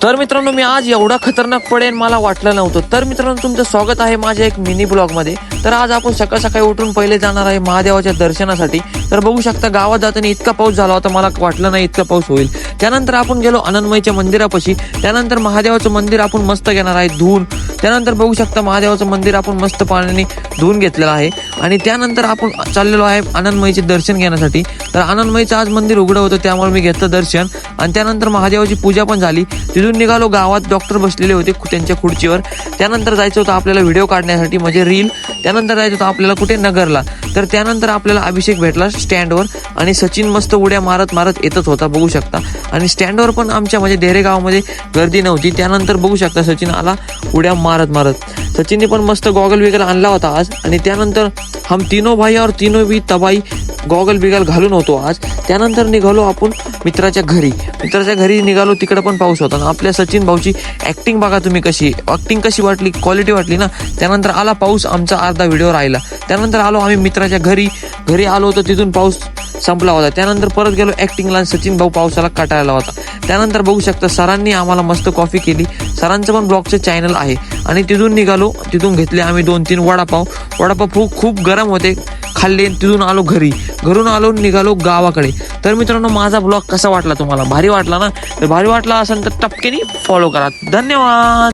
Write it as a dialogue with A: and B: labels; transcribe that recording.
A: तर मित्रांनो, मी आज एवढा खतरनाक पडेन मला वाटलं नव्हतं. तर मित्रांनो, तुमचं स्वागत आहे माझ्या एक मिनी ब्लॉग मध्ये. तर आज आपण सकाळ सकाळी उठून पहिले जाणार आहे महादेवाच्या दर्शनासाठी. तर बघू शकता, गावात जाताना इतका पाऊस झाला होता, मला वाटलं नाही इतका पाऊस होईल. त्यानंतर आपण गेलो आनंदमयीच्या मंदिरापाशी. त्यानंतर महादेवाचं मंदिर आपण मस्त घेणार आहे धुवून. त्यानंतर बघू शकता, महादेवाचं मंदिर आपण मस्त पाण्याने धुवून घेतलेलं आहे. आणि त्यानंतर आपण चाललेलो आहे आनंदमयीचे दर्शन घेण्यासाठी. तर आनंदमयीचं आज मंदिर उघडं होतं, त्यामुळे मी घेतलं दर्शन. आणि त्यानंतर महादेवाची पूजा पण झाली. तिथून निघालो, गावात डॉक्टर बसलेले होते त्यांच्या खुर्चीवर. त्यानंतर जायचं होतं आपल्याला व्हिडिओ काढण्यासाठी, म्हणजे रील. त्यानंतर जायचं होतं आपल्याला कुठे, नगरला. तर त्यानंतर आपल्याला अभिषेक भेटला स्टँडवर, आणि सचिन मस्त उड्या मारत मारत येतच होता, बघू शकता. आणि स्टँडवर पण आमच्या म्हणजे देरे गावामध्ये गर्दी नव्हती. त्यानंतर बघू शकता, सचिन आला उड्या मारत मारत. सचिनने पण मस्त गॉगल बिगल आणला होता आज. आणि त्यानंतर हम तीनों भाई और तीनों भी तबाई गॉगल बिगल घालून होतो आज. त्यानंतर निघालो आपण मित्राच्या घरी निघालो. तिकडे पण पाऊस होता. आपल्या सचिन भाऊची ऍक्टिंग बघा तुम्ही, ऍक्टिंग कशी वाटली, क्वालिटी वाटली ना. त्यानंतर आला पाऊस, आमचा अर्धा व्हिडिओ राहिला. त्यानंतर आलो आम्ही मित्राच्या घरी आलो होतो, तिथून पाऊस संपला होता. त्यानंतर परत गेलो ऍक्टिंगला. सचिन भाऊ पावसाला कटाळला होता. त्यानंतर बघू शकता, सरांनी आम्हाला मस्त कॉफी केली. सरांचं पण ब्लॉगचं चॅनल आहे. आणि तिथून निघालो. तिथून घेतले आम्ही 2-3 वडापाव खूप गरम होते, खाल्ले. तिथून आलो घरून आलो, निघालो गावाकडे. तर मित्रांनो, माझा ब्लॉग कसा वाटला तुम्हाला? भारी वाटला ना? तर भारी वाटला असेल तर टपकेनी फॉलो करा. धन्यवाद.